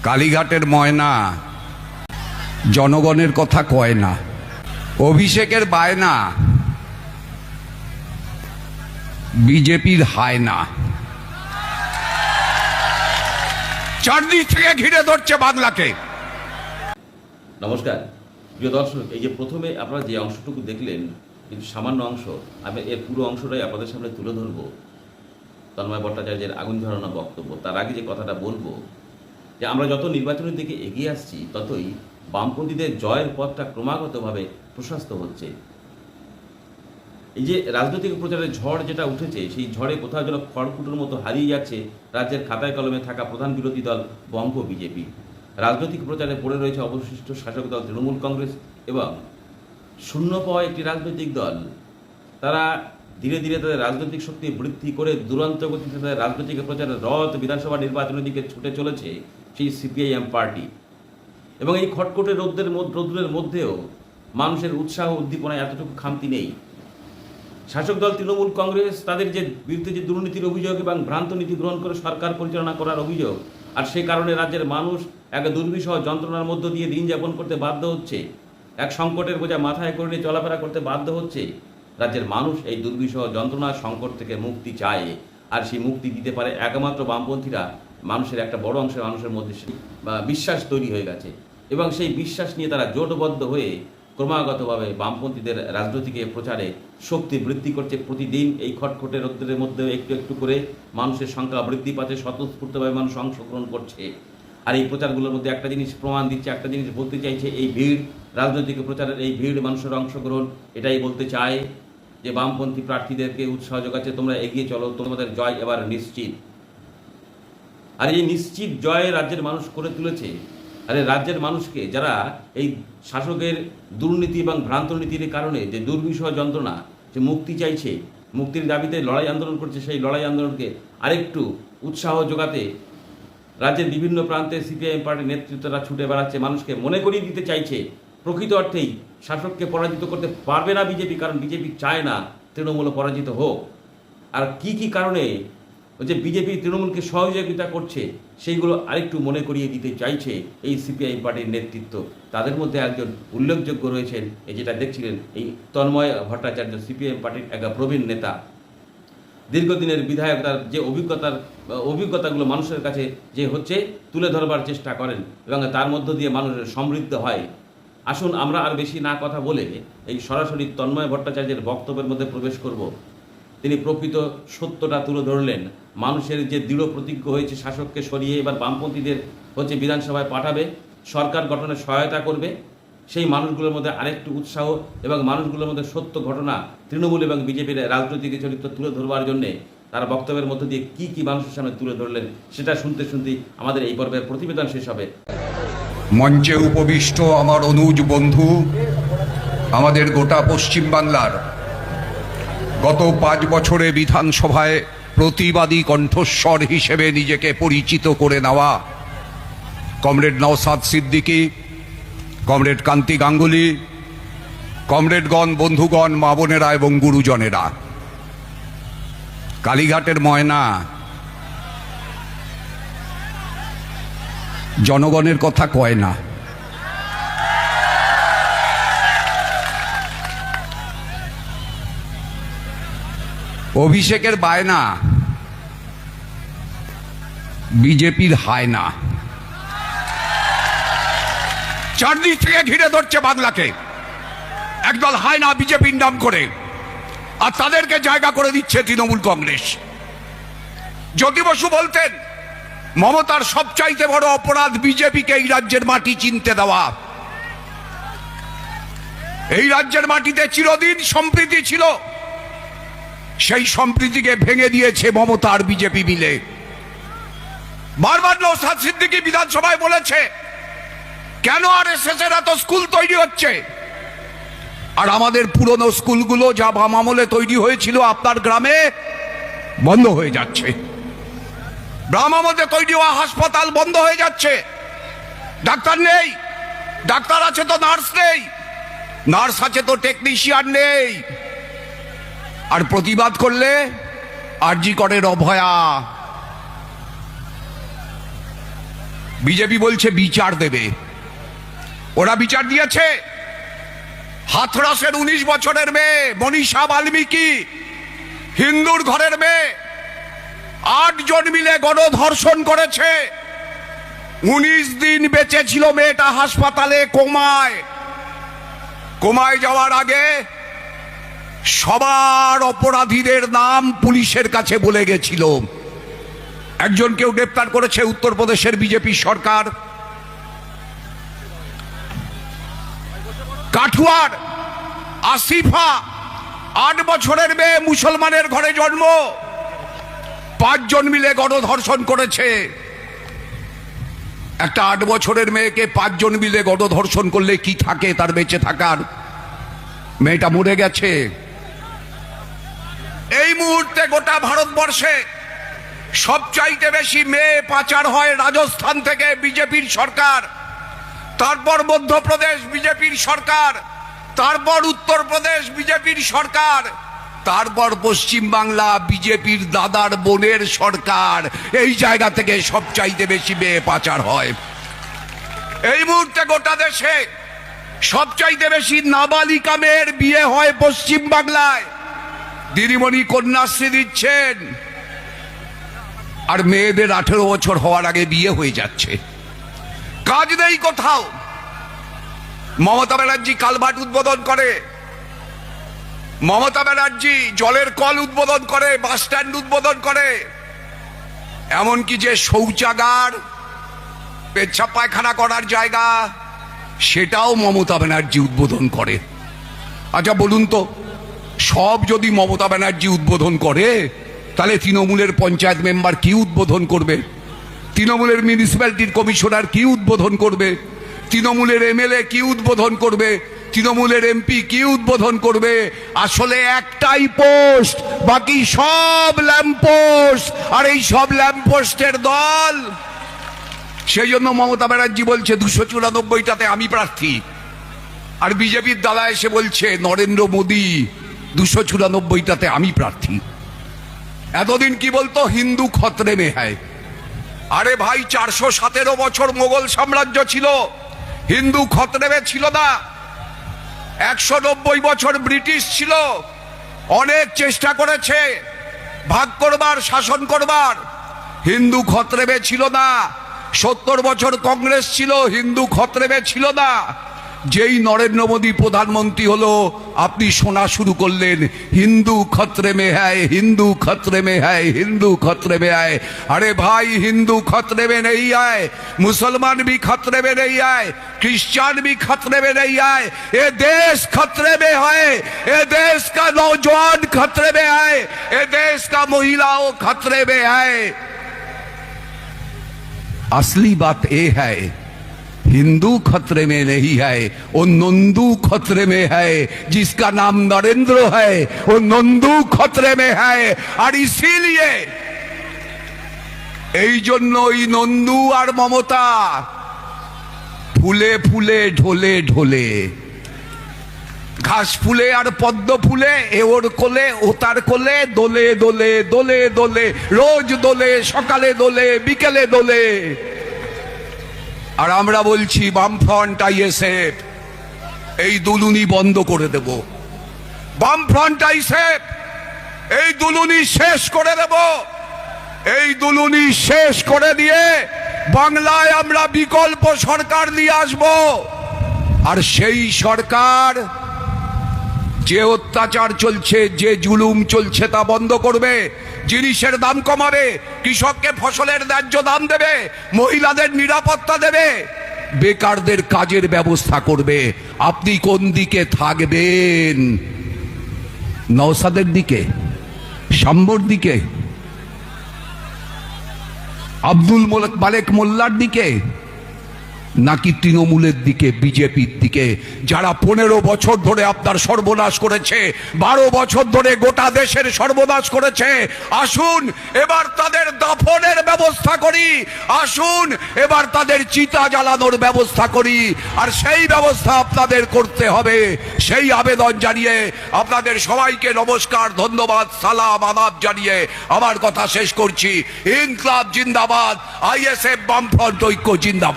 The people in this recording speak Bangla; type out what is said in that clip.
কালীঘাটের ময়না জনগণের কথা কয় না, অভিষেকের বায়না বিজেপির হায়না। চারদিক থেকে ঘিরে ধরছে বাংলাকে। নমস্কার প্রিয় দর্শক, এই যে প্রথমে আপনারা যে অংশটুকু দেখলেন, কিন্তু সামান্য অংশ, আমি এর পুরো অংশটাই আপনাদের সামনে তুলে ধরবো। তন্ময় ভট্টাচার্যের আগুন ঝরানো বক্তব্য। তার আগে যে কথাটা বলবো, যে আমরা যত নির্বাচনের দিকে এগিয়ে আসছি, ততই বামপন্থীদের জয়ের পথটা ক্রমাগতভাবে প্রশস্ত হচ্ছে। এই যে রাজনৈতিক প্রচারের ঝড় যেটা উঠেছে, সেই ঝড়ে কোথাও যেন খড়কুটোর মতো হারিয়ে যাচ্ছে রাজ্যের খাতায় কলমে থাকা প্রধান বিরোধী দল বঙ্গ বিজেপি। রাজনৈতিক প্রচারে পড়ে রয়েছে অবশিষ্ট শাসক দল তৃণমূল কংগ্রেস এবং শূন্য পাওয়া একটি রাজনৈতিক দল। তারা ধীরে ধীরে তাদের রাজনৈতিক শক্তি বৃদ্ধি করে দুরন্ত গতিতে তাদের রাজনৈতিক প্রচারের রথ বিধানসভা নির্বাচনের দিকে ছুটে চলেছে সেই সিপিআইএম পার্টি। এবং এই খটখটে রৌদ্রের মধ্যেও মানুষের উৎসাহ উদ্দীপনায় এতটুকু খামতি নেই। শাসক দল তৃণমূল কংগ্রেস তাদের যে বিরুদ্ধে যে দুর্নীতির অভিযোগ এবং ভ্রান্ত নীতি গ্রহণ করে সরকার পরিচালনা করার অভিযোগ, আর সেই কারণে রাজ্যের মানুষ এক দুর্বিষহ যন্ত্রণার মধ্য দিয়ে দিন যাপন করতে বাধ্য হচ্ছে, এক সংকটের বোঝা মাথায় করে নিয়ে চলাফেরা করতে বাধ্য হচ্ছে। রাজ্যের মানুষ এই দুর্বিষহ যন্ত্রণার সংকট থেকে মুক্তি চায়, আর সেই মুক্তি দিতে পারে একমাত্র বামপন্থীরা। মানুষের একটা বড় অংশের মানুষের মধ্যে বিশ্বাস তৈরি হয়ে গেছে, এবং সেই বিশ্বাস নিয়ে তারা জোটবদ্ধ হয়ে ক্রমাগতভাবে বামপন্থীদের রাজনৈতিক প্রচারে শক্তি বৃদ্ধি করছে। প্রতিদিন এই খটখটে রৌদ্রের মধ্যে একটু একটু করে মানুষের সংখ্যা বৃদ্ধি পাচ্ছে, স্বতঃস্ফূর্তভাবে মানুষ অংশগ্রহণ করছে। আর এই প্রচারগুলোর মধ্যে একটা জিনিস প্রমাণ দিচ্ছে, একটা জিনিস বলতে চাইছে, এই ভিড়, রাজনৈতিক প্রচারের এই ভিড়, মানুষের অংশগ্রহণ এটাই বলতে চায় যে বামপন্থী প্রার্থীদেরকে উৎসাহ যোগাচ্ছে, তোমরা এগিয়ে চলো, তোমাদের জয় এবার নিশ্চিত। আর এই নিশ্চিত জয় রাজ্যের মানুষ করে তুলেছে। আরে রাজ্যের মানুষকে, যারা এই শাসকের দুর্নীতি এবং ভ্রান্ত নীতির কারণে যে দুর্বিষহ যন্ত্রণা, যে মুক্তি চাইছে, মুক্তির দাবিতে লড়াই আন্দোলন করছে, সেই লড়াই আন্দোলনকে আরেকটু উৎসাহ যোগাতে রাজ্যের বিভিন্ন প্রান্তে সিপিআইএম পার্টির নেতৃত্বরা ছুটে বেড়াচ্ছে, মানুষকে মনে করিয়ে দিতে চাইছে প্রকৃত অর্থেই শাসককে পরাজিত করতে পারবে না বিজেপি, কারণ বিজেপি চায় না তৃণমূল পরাজিত হোক। আর কি কি কারণে যে বিজেপি তৃণমূলকে সহযোগিতা করছে, সেইগুলো আরেকটু মনে করিয়ে দিতে চাইছে এই সিপিআইএম পার্টির নেতৃত্ব। তাদের মধ্যে একজন উল্লেখযোগ্য রয়েছেন, এই যেটা দেখছিলেন, এই তন্ময় ভট্টাচার্য, সিপিআইএম পার্টির এক প্রবীণ নেতা, দীর্ঘদিনের বিধায়ক। তার যে অভিজ্ঞতাগুলো মানুষের কাছে যে হচ্ছে তুলে ধরবার চেষ্টা করেন, এবং তার মধ্য দিয়ে মানুষের সমৃদ্ধ হয়। আসুন আমরা আর বেশি না কথা বলে এই সরাসরি তন্ময় ভট্টাচার্যের বক্তব্যের মধ্যে প্রবেশ করব। তিনি প্রকৃত সত্যটা তুলে ধরলেন। মানুষের যে দৃঢ় প্রতিজ্ঞ হয়েছে শাসককে সরিয়ে এবার বামপন্থীদের বিধানসভায় পাঠাবে, সরকার গঠনে সহায়তা করবে, সেই মানুষগুলোর মধ্যে আরেকটু উৎসাহ এবং মানুষগুলোর মধ্যে সত্য ঘটনা, তৃণমূল এবং বিজেপির রাজনৈতিক চরিত্র তুলে ধরবার জন্যে তার বক্তব্যের মধ্য দিয়ে কি কি মানুষের সামনে তুলে ধরলেন, সেটা শুনতে শুনতেই আমাদের এই পর্বের প্রতিবেদন শেষ হবে। মঞ্চে উপবিষ্ট আমার অনুজ বন্ধু, আমাদের গোটা পশ্চিমবাংলার গত 5 বছরে বিধানসভায় প্রতিবাদী কণ্ঠস্বর হিসেবে নিজেকে পরিচিত করে নেওয়া কমরেড নওশাদ সিদ্দিকী, কমরেড কান্তি গাঙ্গুলি, কমরেডগণ, বন্ধুগণ, মা বোনেরা এবং গুরুজনেরা, কালীঘাটের ময়না জনগণের কথা কয় না। অভিষেকের বায়না বিজেপির হায়না। চারদিক থেকে ঘিরে ধরছে বাংলাকে একদল হায়না বিজেপির নাম করে, আর তাদেরকে জায়গা করে দিচ্ছে তৃণমূল কংগ্রেস। জ্যোতি বসু বলতেন, মমতার সবচাইতে বড় অপরাধ বিজেপিকে এই রাজ্যের মাটি চিনতে দেওয়া। এই রাজ্যের মাটিতে চিরদিন সম্প্রীতি ছিল, সেই সম্প্রীতিকে ভেঙে দিয়েছে মমতা আর বিজেপি মিলে। বারবার নওশাদ সিদ্দিকী বিধানসভায় বলেছে, কেন আরএসএস এর এত স্কুল তৈরি হচ্ছে, আর আমাদের পুরনো স্কুলগুলো যা বাম আমলে তৈরি হয়েছিল আপনার গ্রামে বন্ধ হয়ে যাচ্ছে। বাম আমলে তৈরি হওয়া হাসপাতাল বন্ধ হয়ে যাচ্ছে, ডাক্তার নেই, ডাক্তার আছে তো নার্স নেই, নার্স আছে তো টেকনিশিয়ান নেই। আর প্রতিবাদ করলে আরজি করের অভয়া, বিজেপি বলছে বিচার দেবে। ওরা বিচার দিয়েছে। হাথরসের 19 বছরের মেয়ে মনীষা বাল্মীকি, হিন্দুর ঘরের মেয়ে, 8 জন মিলে গণধর্ষণ করেছে। 19 দিন বেঁচে ছিল মেয়েটা হাসপাতালে কোমায় যাওয়ার আগে সবার অপরাধীদের নাম পুলিশের কাছে বলে গেছিল। একজনকেও গ্রেপ্তার করেছে উত্তরপ্রদেশের বিজেপি সরকার। কাঠুয়ার আসিফা, 8 বছরের মেয়ে, মুসলমানের ঘরে জন্ম, 5 জন মিলে গণধর্ষণ করেছে। একটা 8 বছরের মেয়েকে 5 জন মিলে গণধর্ষণ করলে কি থাকে তার বেঁচে থাকার? মেয়েটা মরে গেছে। এই মুহূর্তে গোটা ভারতবর্ষে সবচাইতে বেশি মেয়ে পাচার হয় রাজস্থান থেকে, বিজেপির সরকার। তারপর মধ্যপ্রদেশ, বিজেপির সরকার। তারপর উত্তরপ্রদেশ, বিজেপির সরকার। তারপর পশ্চিম বাংলা, বিজেপির দাদার বোনের সরকার। এই জায়গা থেকে সবচাইতে বেশি মেয়ে পাচার হয়। এই মুহূর্তে গোটা দেশে সবচাইতে বেশি নাবালিকা মেয়ের বিয়ে হয় পশ্চিম বাংলায়। দিদিমণি কন্যাশ্রী দিচ্ছেন, আর মেয়েদের 18 বছর হওয়ার আগে বিয়ে হয়ে যাচ্ছে। কাজ নেই কোথাও। মমতা ব্যানার্জি কালভার্ট উদ্বোধন করে, মমতা ব্যানার্জি জলের কল উদ্বোধন করে, বাস স্ট্যান্ড উদ্বোধন করে, এমনকি যে শৌচাগার, পেচ্ছাপ পায়খানা করার জায়গা, সেটাও মমতা ব্যানার্জি উদ্বোধন করে। আচ্ছা বলুন তো, সব যদি মমতা ব্যানার্জি উদ্বোধন করে, তাহলে তৃণমূলের পঞ্চায়েত মেম্বার কি উদ্বোধন করবে? তৃণমূলের মিউনিসিপ্যালিটির কমিশনার কি উদ্বোধন করবে? তৃণমূলের এমএলএ কি উদ্বোধন করবে? তৃণমূলের এমপি কি উদ্বোধন করবে? আসলে একটাই পোস্ট, বাকি সব ল্যাম্পপোস্ট। আর এই সব ল্যাম্পপোস্টের দল। সেই জন্য মমতা ব্যানার্জি বলছে 294টাতে আমি প্রার্থী, আর বিজেপির দাদা এসে বলছে নরেন্দ্র মোদী 294টাতে আমি প্রার্থী। এতদিন কি বলতো? হিন্দু খতরে মে হ্যায়। আরে ভাই, 417 বছর মোগল সাম্রাজ্য ছিল, হিন্দু খতরে মে ছিল না। 190 বছর ব্রিটিশ ছিল, অনেক চেষ্টা করেছে ভাগ করবার, শাসন করবার, হিন্দু খতরে মে ছিল না। 70 বছর কংগ্রেস ছিল, হিন্দু খতরে মে ছিল না। যেই নরেন্দ্র মোদী প্রধানমন্ত্রী হলো, আপনি শোনা শুরু করলেন হিন্দু খতরে মে হ্যায়, হিন্দু খতরে মে হ্যায়, হিন্দু খতরে মে হ্যায়। अरे भाई, हिंदू खतरे में नहीं आए, मुसलमान भी खतरे में नहीं आए, क्रिश्चियन भी खतरे में नहीं आए, ये देश खतरे में है। ये देश का नौजवान खतरे में है, ये देश का महिलाओं खतरे में है। असली बात ये है, हिंदू खतरे में नहीं है, वो नंदू खतरे में है। जिसका नाम नरेंद्र है, वो नंदू खतरे में है। और इसीलिए এই জন্যই নন্দু আর মমতা ফুলে ফুলে ঢোলে ঢোলে, ঘাস ফুলে আর পদ্ম ফুলে, এ ওর কোলে ও তার কোলে, দোলে দোলে দোলে দোলে, রোজ দোলে, সকালে দোলে, বিকেলে দোলে। আর আমরা বলছি বামফ্রন্ট আইএসএফ, এই দুলুনি বন্ধ করে দেব। বামফ্রন্ট আইএসএফ, এই দুলুনি শেষ করে দেব। এই দুলুনি শেষ করে দিয়ে বাংলায় আমরা বিকল্প সরকার নিয়ে আসব। আর সেই সরকার যে অত্যাচার চলছে, যে জুলুম চলছে তা বন্ধ করবে, জিনিসের দাম কমাবে, কৃষককে ফসলের ন্যায্য দাম দেবে, মহিলাদের নিরাপত্তা দেবে, বেকারদের কাজের ব্যবস্থা করবে। আপনি কোন দিকে থাকবেন? নওশাদের দিকে, শাম্বর দিকে, আব্দুল মালেক মোল্লার দিকে, নাকি তৃণমূলের দিকে, বিজেপির দিকে, যারা 15 বছর ধরে আপনার সর্বনাশ করেছে, 12 বছর ধরে গোটা দেশের সর্বনাশ করেছে? আসুন এবার তাদের দাফনের ব্যবস্থা করি, আসুন এবার তাদের চিতা জ্বালানোর ব্যবস্থা করি, আর সেই ব্যবস্থা আপনাদের করতে হবে। সেই আবেদন জানিয়ে আপনাদের সবাইকে নমস্কার, ধন্যবাদ, সালাম, আদাব জানিয়ে আমার কথা শেষ করছি। ইনকলাব জিন্দাবাদ, আইএসএফ বামফ্রন্ট ঐক্য জিন্দাবাদ।